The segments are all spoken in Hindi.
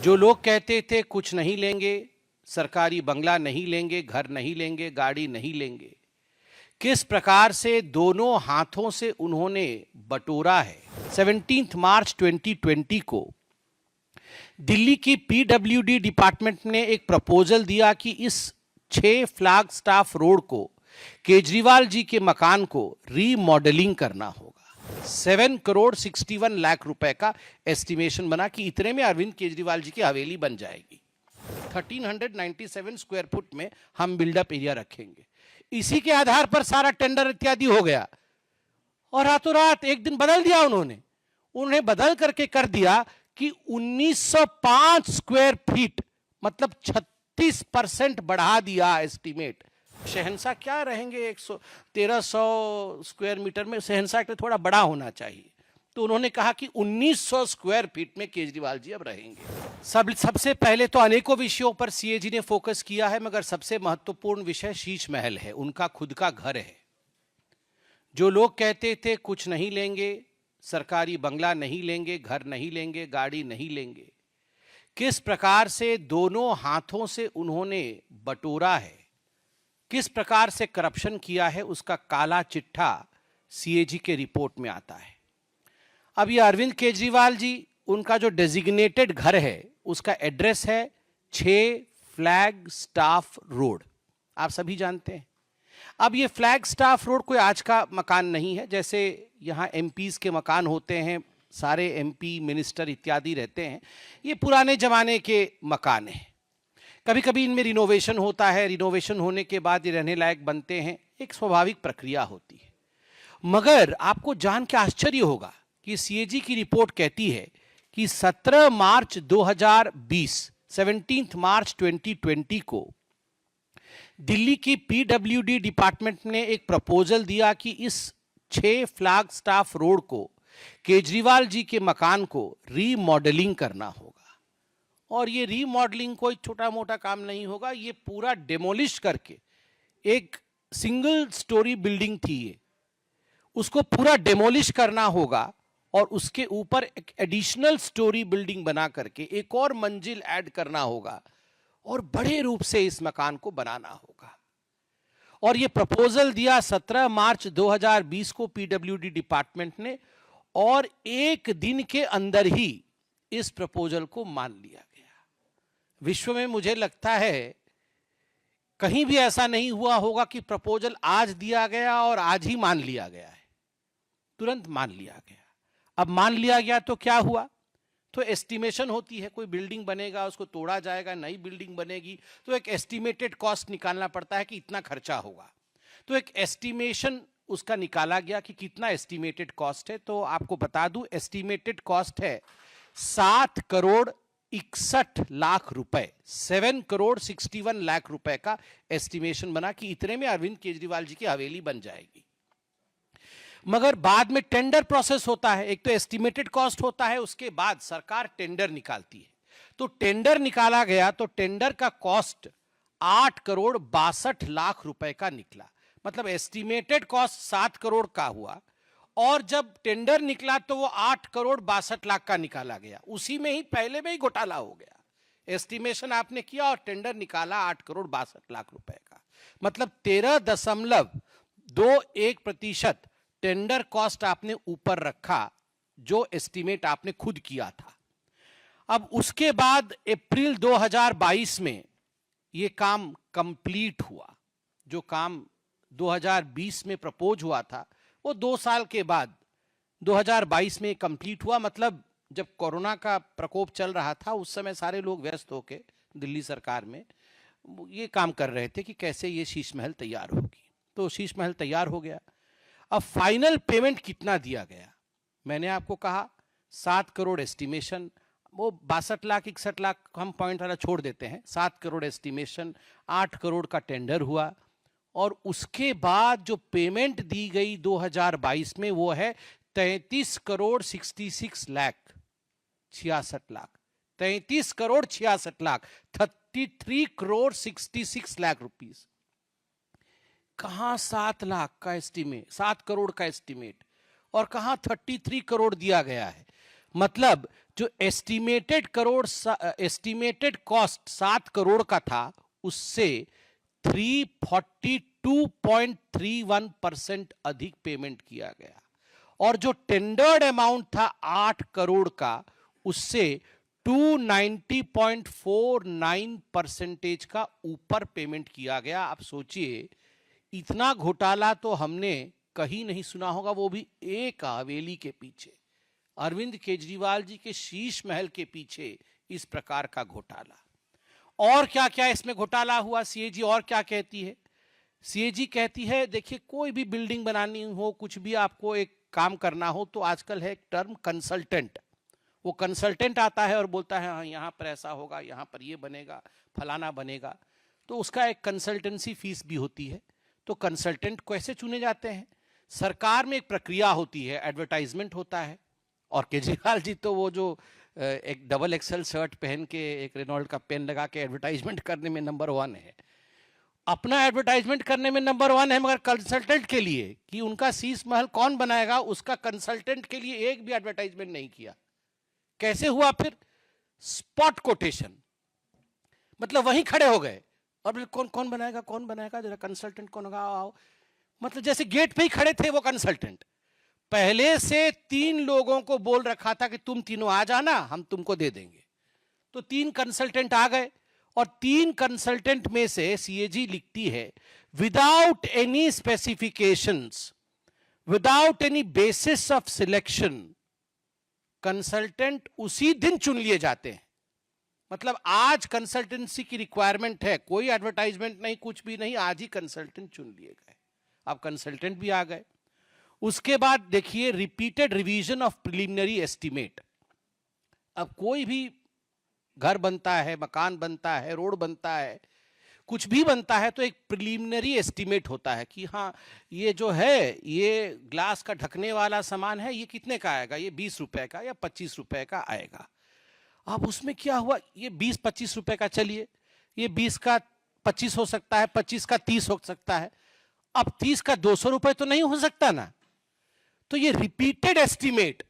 जो लोग कहते थे कुछ नहीं लेंगे, सरकारी बंगला नहीं लेंगे, घर नहीं लेंगे, गाड़ी नहीं लेंगे, किस प्रकार से दोनों हाथों से उन्होंने बटोरा है। 17 मार्च 2020 को दिल्ली की पीडब्ल्यूडी डिपार्टमेंट ने एक प्रपोजल दिया कि इस 6 फ्लैग स्टाफ रोड को केजरीवाल जी के मकान को रीमॉडलिंग करना होगा। 7 करोड़ 61 लाख रुपए का एस्टिमेशन बना कि इतने में अरविंद केजरीवाल जी की हवेली बन जाएगी। 1397 स्क्वायर फुट में हम बिल्डअप एरिया रखेंगे। इसी के आधार पर सारा टेंडर इत्यादि हो गया और रातों रात एक दिन बदल दिया उन्होंने बदल करके कर दिया कि 1905 स्क्वायर फीट मतलब 36% बढ़ा दिया एस्टीमेट। शहंशाह क्या रहेंगे 1300 स्क्वायर मीटर में, शहंशाह के थोड़ा बड़ा होना चाहिए। तो उन्होंने कहा कि 1900 स्क्वायर फीट में केजरीवाल जी अब रहेंगे। सबसे पहले तो अनेकों विषयों पर सीएजी ने फोकस किया है, मगर सबसे महत्वपूर्ण विषय शीश महल है, उनका खुद का घर है। जो लोग कहते थे कुछ नहीं लेंगे, सरकारी बंगला नहीं लेंगे, घर नहीं लेंगे, गाड़ी नहीं लेंगे, किस प्रकार से दोनों हाथों से उन्होंने बटोरा है, किस प्रकार से करप्शन किया है, उसका काला चिट्ठा सीएजी के रिपोर्ट में आता है। अब ये अरविंद केजरीवाल जी, उनका जो डेजिग्नेटेड घर है उसका एड्रेस है 6 फ्लैग स्टाफ रोड, आप सभी जानते हैं। अब ये फ्लैग स्टाफ रोड कोई आज का मकान नहीं है, जैसे यहाँ एमपीज के मकान होते हैं, सारे एमपी मिनिस्टर इत्यादि रहते हैं, ये पुराने जमाने के मकान हैं। कभी कभी इनमें रिनोवेशन होता है, रिनोवेशन होने के बाद ये रहने लायक बनते हैं, एक स्वाभाविक प्रक्रिया होती है। मगर आपको जान के आश्चर्य होगा कि सीएजी की रिपोर्ट कहती है कि 17 मार्च 2020 17 मार्च 2020 को दिल्ली की पीडब्ल्यूडी डिपार्टमेंट ने एक प्रपोजल दिया कि इस 6 फ्लैग स्टाफ रोड को केजरीवाल जी के मकान को रीमॉडलिंग करना होगा। और ये रीमॉडलिंग कोई छोटा मोटा काम नहीं होगा, ये पूरा डेमोलिश करके, एक सिंगल स्टोरी बिल्डिंग थी ये, उसको पूरा डेमोलिश करना होगा और उसके ऊपर एक एडिशनल स्टोरी बिल्डिंग बना करके एक और मंजिल ऐड करना होगा और बड़े रूप से इस मकान को बनाना होगा। और ये प्रपोजल दिया 17 मार्च 2020 को पीडब्ल्यूडी डिपार्टमेंट ने, और एक दिन के अंदर ही इस प्रपोजल को मान लिया गया। विश्व में मुझे लगता है कहीं भी ऐसा नहीं हुआ होगा कि प्रपोजल आज दिया गया और आज ही मान लिया गया है, तुरंत मान लिया गया। अब मान लिया गया तो क्या हुआ, तो एस्टिमेशन होती है, कोई बिल्डिंग बनेगा उसको तोड़ा जाएगा, नई बिल्डिंग बनेगी, तो एक एस्टिमेटेड कॉस्ट निकालना पड़ता है कि इतना खर्चा होगा। तो एक एस्टिमेशन उसका निकाला गया कि कितना एस्टिमेटेड कॉस्ट है। तो आपको बता दूं, एस्टिमेटेड कॉस्ट है 7 करोड़ 61 लाख रुपए, 7 करोड़ 61 लाख रुपए का एस्टिमेशन बना कि इतने में अरविंद केजरीवाल जी की हवेली बन जाएगी। मगर बाद में टेंडर प्रोसेस होता है, एक तो एस्टिमेटेड कॉस्ट होता है, उसके बाद सरकार टेंडर निकालती है। तो टेंडर निकाला गया तो टेंडर का कॉस्ट 8 करोड़ 62 लाख रुपए का निकला। मतलब एस्टिमेटेड कॉस्ट 7 करोड़ का हुआ और जब टेंडर निकला तो वो 8 करोड़ 62 लाख का निकाला गया। उसी में ही पहले में ही घोटाला हो गया। एस्टिमेशन आपने किया और टेंडर निकाला 8 करोड़ 62 लाख रुपए का, मतलब 13.21% टेंडर कॉस्ट आपने ऊपर रखा, जो एस्टीमेट आपने खुद किया था। अब उसके बाद अप्रैल 2022 में यह काम कंप्लीट हुआ। जो काम 2020 में प्रपोज हुआ था वो 2 साल के बाद 2022 में कंप्लीट हुआ। मतलब जब कोरोना का प्रकोप चल रहा था उस समय सारे लोग व्यस्त होकर दिल्ली सरकार में ये काम कर रहे थे कि कैसे ये शीश महल तैयार होगी। तो शीश महल तैयार हो गया। अब फाइनल पेमेंट कितना दिया गया, मैंने आपको कहा 7 करोड़ एस्टिमेशन, वो 62 लाख 61 लाख हम पॉइंट वाला छोड़ देते हैं, 7 करोड़ एस्टिमेशन, 8 करोड़ का टेंडर हुआ और उसके बाद जो पेमेंट दी गई 2022 में वो है 33 करोड़ 66 लाख 66 लाख 33 करोड़ 66 लाख 33 करोड़ 66 लाख रुपीस। कहां 7 लाख का एस्टीमेट, 7 करोड़ का एस्टीमेट और कहां 33 करोड़ दिया गया है। मतलब जो एस्टिमेटेड कॉस्ट 7 करोड़ का था, उससे 342.31% अधिक पेमेंट किया गया, और जो टेंडर्ड अमाउंट था 8 करोड़ का, उससे 290.49% का ऊपर पेमेंट किया गया। आप सोचिए, इतना घोटाला तो हमने कहीं नहीं सुना होगा, वो भी एक हवेली के पीछे, अरविंद केजरीवाल जी के शीश महल के पीछे इस प्रकार का घोटाला। और क्या क्या इसमें घोटाला हुआ, सीएजी और क्या कहती है? सीएजी कहती है, देखिए कोई भी बिल्डिंग बनानी हो, कुछ भी आपको एक काम करना हो, तो आजकल है एक टर्म कंसल्टेंट। वो कंसल्टेंट आता है और बोलता है हाँ यहाँ पर ऐसा होगा, यहाँ पर ये बनेगा, फलाना बनेगा, तो उसका एक कंसल्टेंसी फीस भी होती है। तो कंसल्टेंट कैसे चुने जाते हैं? सरकार में एक प्रक्रिया होती है, एडवर्टाइजमेंट होता है, और केजरीवाल जी तो वो जो एक डबल एक्सेल शर्ट पहन के एक रेनॉल्ड का पेन लगा के एडवर्टाइजमेंट करने में नंबर 1 है, अपना एडवर्टाइजमेंट करने में नंबर 1 है, मगर कंसल्टेंट के लिए कि उनका शीश महल कौन बनाएगा, उसका कंसल्टेंट के लिए एक भी एडवर्टाइजमेंट नहीं किया। कैसे हुआ फिर? स्पॉट कोटेशन, मतलब वहीं खड़े हो गए और कौन कौन बनाएगा, कौन बनाएगा, जरा कंसल्टेंट कौन होगा, आओ। मतलब जैसे गेट पे ही खड़े थे वो कंसल्टेंट। पहले से 3 लोगों को बोल रखा था कि तुम तीनों आ जाना, हम तुमको दे देंगे। तो 3 कंसल्टेंट आ गए, और 3 कंसल्टेंट में से सीएजी लिखती है, without any specifications, without any basis of selection, consultant उसी दिन चुन लिए जाते हैं। मतलब आज कंसल्टेंसी की रिक्वायरमेंट है, कोई एडवर्टाइजमेंट नहीं, कुछ भी नहीं, आज ही कंसल्टेंट चुन लिए गए। अब कंसल्टेंट भी आ गए। उसके बाद देखिए, repeated revision of preliminary estimate. अब कोई भी घर बनता है, मकान बनता है, रोड बनता है, कुछ भी बनता है, तो एक प्रिलिमिनरी एस्टीमेट होता है कि हाँ ये जो है, ये ग्लास का ढकने वाला सामान है, ये कितने का आएगा, ये 20 रुपए का या 25 रुपए का आएगा। अब उसमें क्या हुआ, ये 20-25 रुपए का, चलिए ये 20 का 25 हो सकता है, 25 का 30 हो सकता है, अब 30 का 200 रुपए तो नहीं हो सकता ना। तो ये रिपीटेड एस्टीमेट,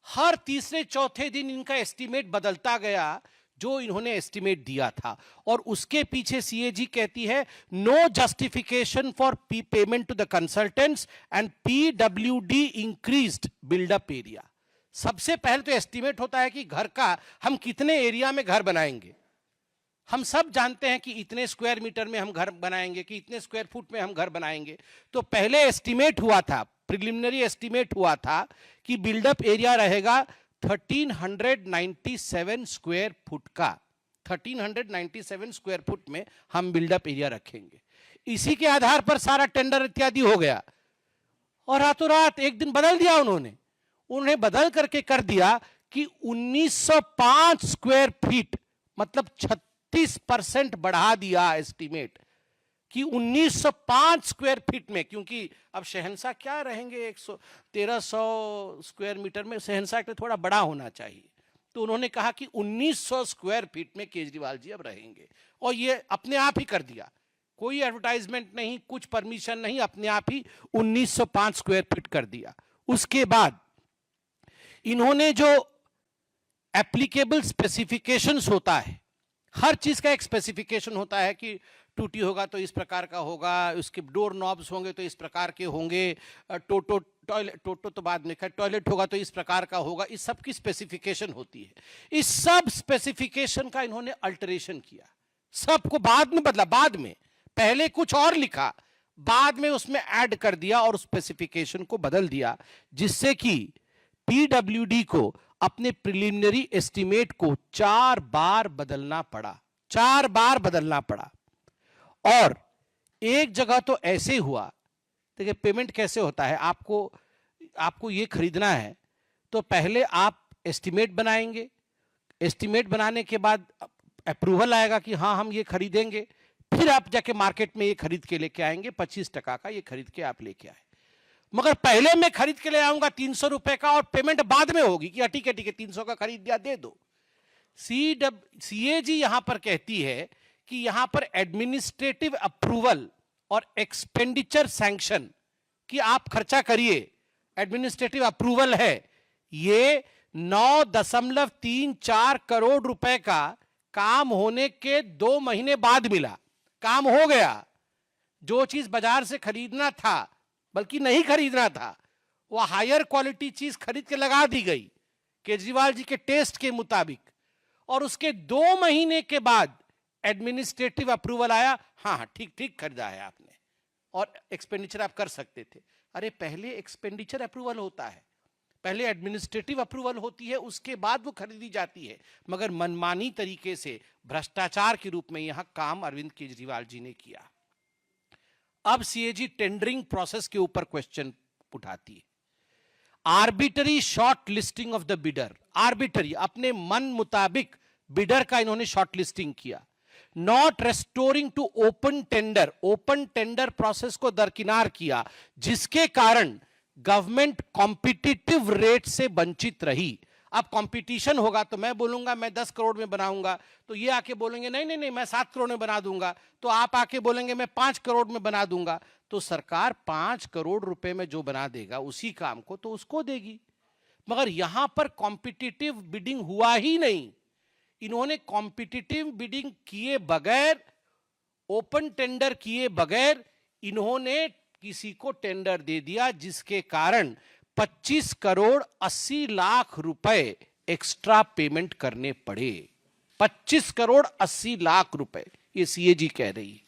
हर तीसरे चौथे दिन इनका एस्टीमेट बदलता गया, जो इन्होंने एस्टीमेट दिया था। और उसके पीछे सीएजी कहती है, no justification for payment to the consultants and PWD increased built up area. सबसे पहले तो एस्टीमेट होता है कि घर का हम कितने एरिया में घर बनाएंगे। हम सब जानते हैं कि इतने स्क्वायर मीटर में हम घर बनाएंगे, कि इतने स्क्वायर फुट में हम घर बनाएंगे। तो पहले एस्टीमेट हुआ था, प्रिलिमिनरी एस्टीमेट हुआ था कि बिल्डअप एरिया रहेगा 1397 स्क्वायर फुट का। 1397 स्क्वायर फुट में हम बिल्डअप एरिया रखेंगे। इसी के आधार पर सारा टेंडर इत्यादि हो गया, और रातों रात एक दिन बदल दिया उन्हें बदल करके कर दिया कि 1905 स्क्वायर फीट, मतलब 36% बढ़ा दिया एस्टीमेट कि 1905 स्क्वायर फीट में। क्योंकि अब शहंशाह क्या रहेंगे 1300 स्क्वायर मीटर में, शहंशाह के थोड़ा बड़ा होना चाहिए। तो उन्होंने कहा कि 1900 स्क्वायर फीट में केजरीवाल जी अब रहेंगे, और ये अपने आप ही कर दिया, कोई एडवर्टाइजमेंट नहीं, कुछ परमिशन नहीं, अपने आप ही 1905 स्क्वायर फीट कर दिया। उसके बाद इन्होंने जो एप्लीकेबल स्पेसिफिकेशंस होता है, हर चीज का एक स्पेसिफिकेशन होता है कि टूटी होगा तो इस प्रकार का होगा, उसके डोर नॉब्स होंगे तो इस प्रकार के होंगे, टोटो तो बाद में, टॉयलेट होगा तो इस प्रकार का होगा, इस सब की स्पेसिफिकेशन होती है। इस सब स्पेसिफिकेशन का इन्होंने अल्टरेशन किया, सबको बाद में बदला, बाद में पहले कुछ और लिखा, बाद में उसमें ऐड कर दिया और स्पेसिफिकेशन को बदल दिया, जिससे कि पीडब्ल्यूडी को अपने प्रिलिमिनरी एस्टीमेट को 4 बार बदलना पड़ा, 4 बार बदलना पड़ा। और एक जगह तो ऐसे हुआ, देखिए पेमेंट कैसे होता है, आपको ये खरीदना है तो पहले आप एस्टीमेट बनाएंगे, एस्टीमेट बनाने के बाद अप्रूवल आएगा कि हाँ हम ये खरीदेंगे, फिर आप जाके मार्केट में ये खरीद के लेके आएंगे, 25% का ये खरीद के आप लेके आए। मगर पहले मैं खरीद के ले आऊंगा 300 रुपए का, और पेमेंट बाद में होगी कि ठीक है 300 का खरीद दिया, दे दो। सीएजी यहां पर कहती है कि यहां पर एडमिनिस्ट्रेटिव अप्रूवल और एक्सपेंडिचर सैंक्शन, कि आप खर्चा करिए, एडमिनिस्ट्रेटिव अप्रूवल है, ये 9.34 करोड़ रुपए का काम होने के 2 महीने बाद मिला। काम हो गया, जो चीज बाजार से खरीदना था, बल्कि नहीं खरीदना था, वो हायर क्वालिटी चीज खरीद के लगा दी गई केजरीवाल जी के टेस्ट के मुताबिक, और उसके 2 महीने के बाद एडमिनिस्ट्रेटिव अप्रूवल आया। हाँ, ठीक ठीक खरीदा है आपने और एक्सपेंडिचर आप कर सकते थे। अरे पहले एक्सपेंडिचर अप्रूवल होता है, पहले एडमिनिस्ट्रेटिव अप्रूवल होती है, उसके बाद वो खरीदी जाती है। मगर मनमानी तरीके से भ्रष्टाचार के रूप में यहां काम अरविंद केजरीवाल जी ने किया। अब सीएजी टेंडरिंग प्रोसेस के ऊपर क्वेश्चन उठाती है। Arbitrary short listing of the bidder, arbitrary, अपने मन मुताबिक बिडर का इन्होंने शॉर्ट लिस्टिंग किया। Not restoring to open tender, open tender process को दरकिनार किया, जिसके कारण गवर्नमेंट कॉम्पिटिटिव रेट से वंचित रही। अब कंपटीशन होगा तो मैं बोलूंगा मैं 10 करोड़ में बनाऊंगा, तो ये आके बोलेंगे नहीं नहीं नहीं मैं 7 करोड़ में बना दूंगा, तो आप आके बोलेंगे मैं 5 करोड़ में बना दूंगा, तो सरकार 5 करोड़ रुपए में जो बना देगा उसी काम को तो उसको देगी। मगर यहां पर कॉम्पिटिटिव बिडिंग हुआ ही नहीं। इन्होंने कॉम्पिटिटिव बिडिंग किए बगैर, ओपन टेंडर किए बगैर इन्होंने किसी को टेंडर दे दिया, जिसके कारण 25 करोड़ 80 लाख रुपए एक्स्ट्रा पेमेंट करने पड़े। 25 करोड़ 80 लाख रुपए, ये सीएजी कह रही है।